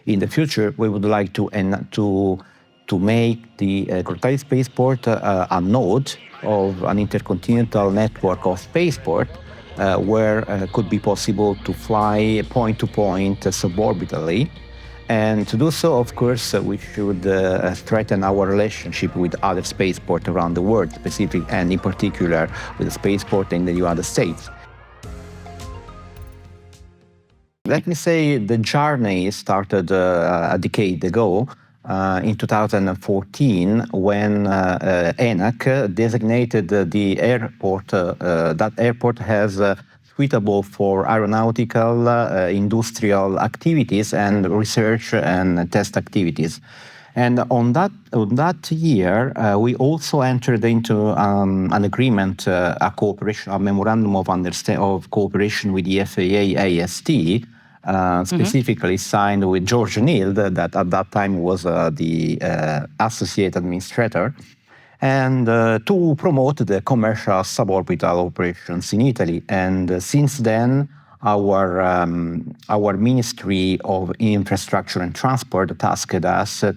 In the future, we would like to make the Grottaglie Spaceport a node of an intercontinental network of spaceport where it could be possible to fly point-to-point suborbitally. And to do so, of course, we should strengthen our relationship with other spaceports around the world, specifically and in particular with the spaceport in the United States. Let me say the journey started a decade ago. In 2014, when ENAC designated the airport, that airport has suitable for aeronautical, industrial activities and research and test activities. And on that year, we also entered into an agreement, a cooperation, a memorandum of cooperation with the FAA AST, specifically signed with George Neal, that at that time was the associate administrator, and to promote the commercial suborbital operations in Italy. And since then, our Ministry of Infrastructure and Transport tasked us to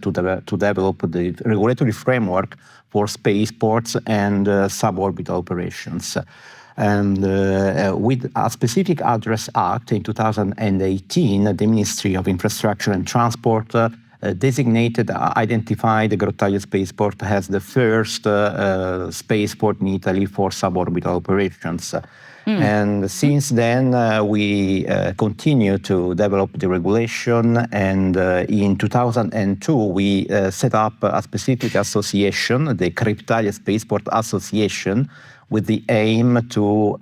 develop the regulatory framework for spaceports and suborbital operations. And with a specific Address Act in 2018, the Ministry of Infrastructure and Transport identified the Grottaglie Spaceport as the first spaceport in Italy for suborbital operations. And since then, we continue to develop the regulation. And in 2002, we set up a specific association, the Grottaglie Spaceport Association, with the aim to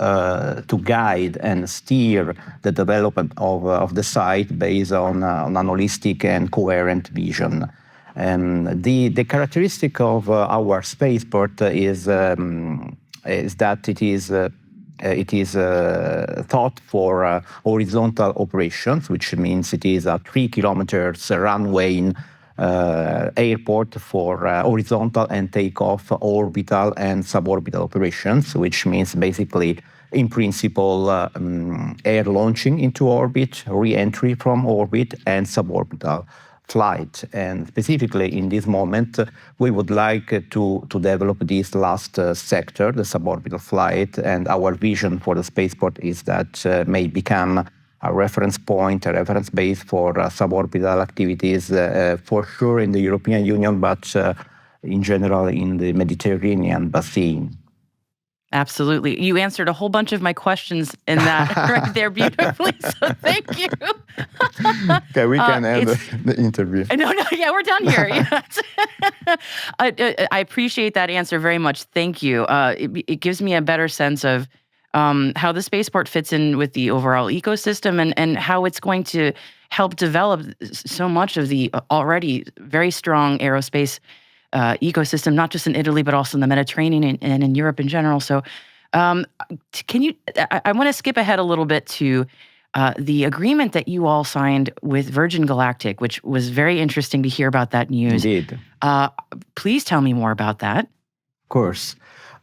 guide and steer the development of the site based on an holistic and coherent vision. And the characteristic of our spaceport is that it is thought for horizontal operations, which means it is a 3 kilometers runway airport for horizontal and takeoff, orbital and suborbital operations, which means basically, in principle, air launching into orbit, re-entry from orbit, and suborbital flight. And specifically in this moment, we would like to develop this last sector, the suborbital flight, and our vision for the spaceport is that may become a reference point, a reference base for suborbital activities, for sure in the European Union, but in general in the Mediterranean basin. Absolutely. You answered a whole bunch of my questions in that right there beautifully, so thank you. Okay, we can end the interview. No, yeah, we're done here. I appreciate that answer very much. Thank you. It gives me a better sense of how the spaceport fits in with the overall ecosystem and how it's going to help develop so much of the already very strong aerospace ecosystem, not just in Italy, but also in the Mediterranean and in Europe in general. So I want to skip ahead a little bit to the agreement that you all signed with Virgin Galactic, which was very interesting to hear about that news. Indeed. Please tell me more about that. Of course.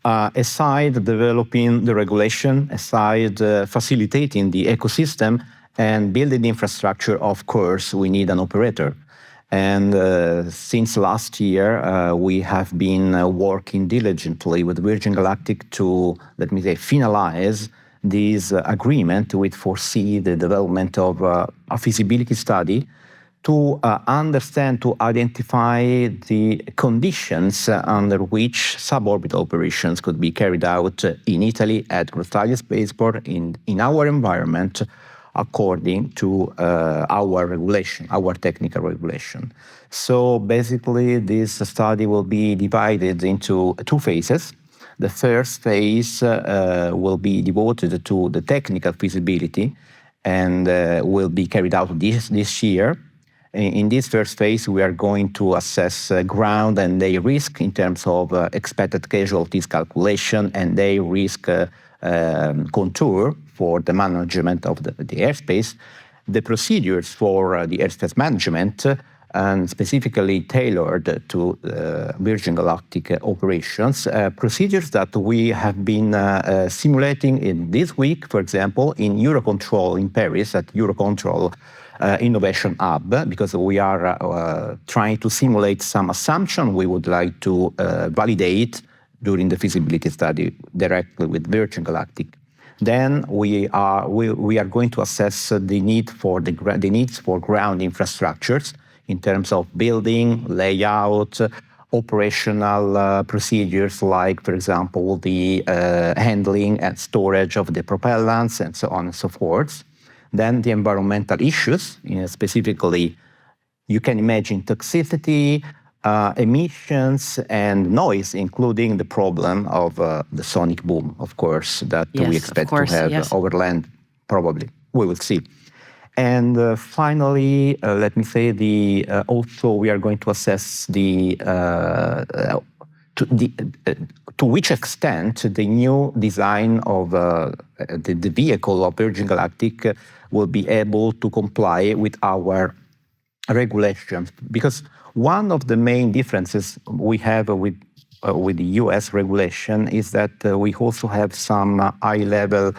Aside developing the regulation, aside facilitating the ecosystem and building the infrastructure, of course, we need an operator. And since last year, we have been working diligently with Virgin Galactic to, let me say, finalize this agreement, which foresee the development of a feasibility study to understand, to identify the conditions under which suborbital operations could be carried out in Italy at Grottaglie Spaceport in our environment, according to our regulation, our technical regulation. So basically, this study will be divided into 2 phases. The first phase will be devoted to the technical feasibility and will be carried out this year. In this first phase, we are going to assess ground and day risk in terms of expected casualties calculation and day risk contour for the management of the airspace, the procedures for the airspace management, and specifically tailored to Virgin Galactic operations, procedures that we have been simulating in this week, for example, in Eurocontrol in Paris, at Eurocontrol innovation hub, because we are trying to simulate some assumption we would like to validate during the feasibility study directly with Virgin Galactic. Then we are going to assess the need for the needs for ground infrastructures in terms of building, layout, operational procedures, like, for example, the handling and storage of the propellants and so on and so forth. Then the environmental issues, specifically, you can imagine toxicity, emissions, and noise, including the problem of the sonic boom, of course, that we expect to have over land, probably. We will see. And finally, let me say, also we are going to assess to which extent the new design of the vehicle of Virgin Galactic will be able to comply with our regulations. Because one of the main differences we have with the US regulation is that we also have some high-level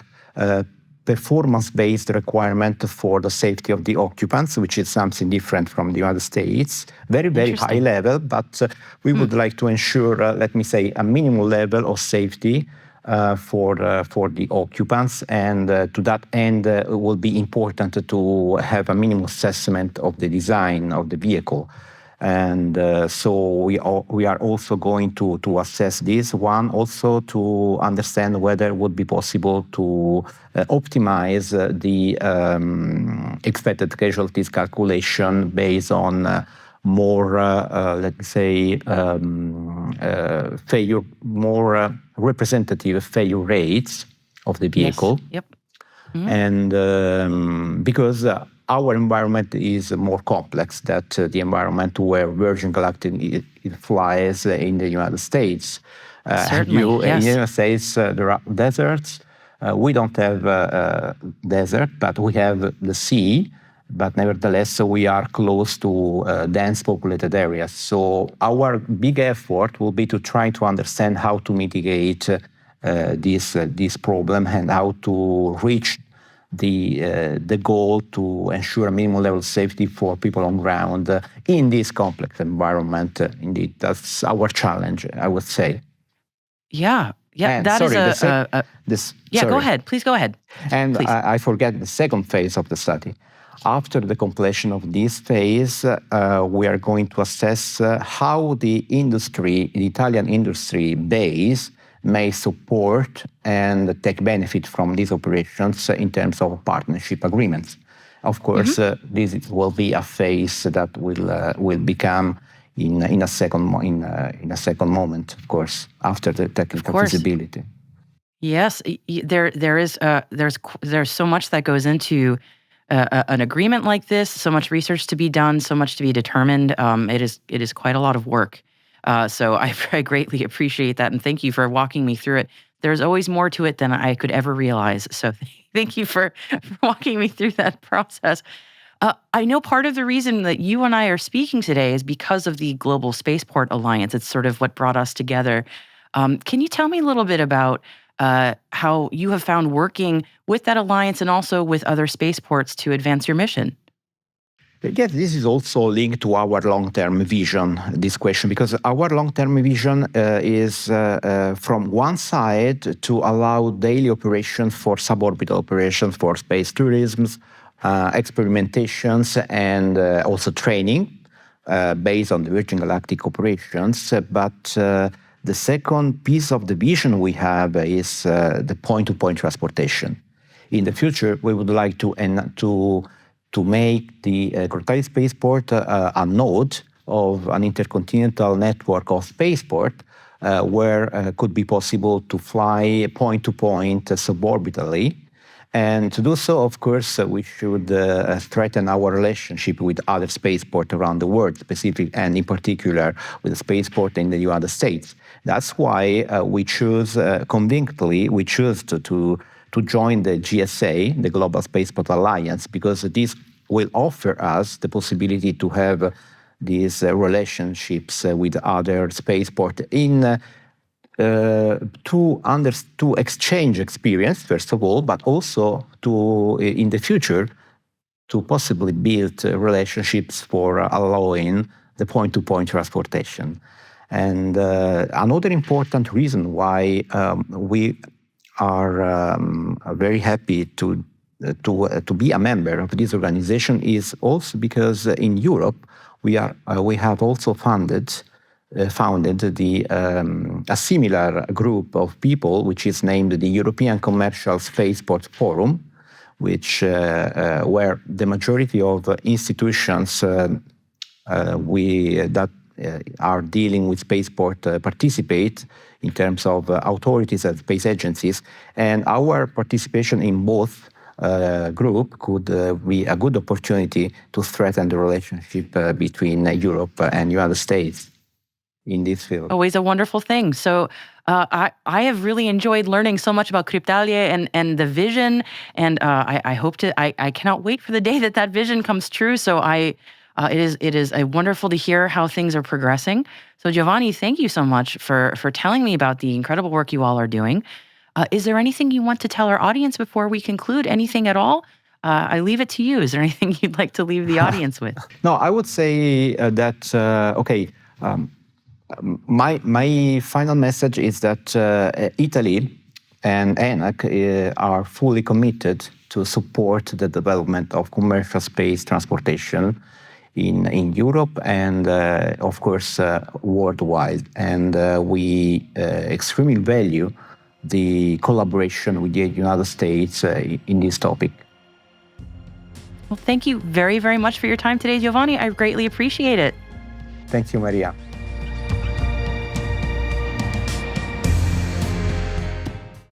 performance-based requirement for the safety of the occupants, which is something different from the United States. Very, very high level, but we would like to ensure, let me say, a minimum level of safety for the occupants. And to that end, it will be important to have a minimum assessment of the design of the vehicle. And so we are also going to assess this one, also to understand whether it would be possible to optimize the expected casualties calculation based on more, let me say, more representative failure rates of the vehicle. Yes. Yep. Mm-hmm. And because our environment is more complex than the environment where Virgin Galactic flies in the United States. Certainly, yes. In the United States, there are deserts. We don't have desert, but we have the sea. But nevertheless, we are close to dense populated areas. So our big effort will be to try to understand how to mitigate this problem and how to reach the goal to ensure a minimum level of safety for people on ground in this complex environment. Indeed, that's our challenge, I would say. Yeah. And that sorry, is go ahead. Please go ahead. And I forget the second phase of the study. After the completion of this phase, we are going to assess how the Italian industry base may support and take benefit from these operations in terms of partnership agreements. Of course, this will be a phase that will become in a second moment, of course, after the technical feasibility. Yes, there's so much that goes into an agreement like this, so much research to be done, so much to be determined. It is quite a lot of work. So I greatly appreciate that, and thank you for walking me through it. There's always more to it than I could ever realize. So thank you for walking me through that process. I know part of the reason that you and I are speaking today is because of the Global Spaceport Alliance. It's sort of what brought us together. Can you tell me a little bit about how you have found working with that alliance and also with other spaceports to advance your mission? Yes, this is also linked to our long-term vision, this question, because our long-term vision is from one side to allow daily operations for suborbital operations for space tourism, experimentations, and also training based on the Virgin Galactic operations. But the second piece of the vision we have is the point-to-point transportation. In the future, we would like to make the Grottaglie Spaceport a node of an intercontinental network of spaceport where it could be possible to fly point-to-point suborbitally. And to do so, of course, we should strengthen our relationship with other spaceports around the world, and in particular with the spaceport in the United States. That's why we choose convictly to join the GSA, the Global Spaceport Alliance, because this will offer us the possibility to have these relationships with other spaceports to exchange experience, first of all, but also to, in the future, to possibly build relationships for allowing the point-to-point transportation. And another important reason why we are very happy to be a member of this organization is also because in Europe we have also founded a similar group of people, which is named the European Commercial Spaceport Forum, which where the majority of institutions that are dealing with spaceport participate in terms of authorities and space agencies, and our participation in both group could be a good opportunity to strengthen the relationship between Europe and United States in this field. Always a wonderful thing. So I have really enjoyed learning so much about Grottaglie and the vision, and I cannot wait for the day that vision comes true. So it is wonderful to hear how things are progressing. So Giovanni, thank you so much for telling me about the incredible work you all are doing. Is there anything you want to tell our audience before we conclude? Anything at all? I leave it to you. Is there anything you'd like to leave the audience with? No, I would say that my final message is that Italy and ENAC are fully committed to support the development of commercial space transportation in Europe and, of course, worldwide. And we extremely value the collaboration with the United States in this topic. Well, thank you very, very much for your time today, Giovanni. I greatly appreciate it. Thank you, Maria.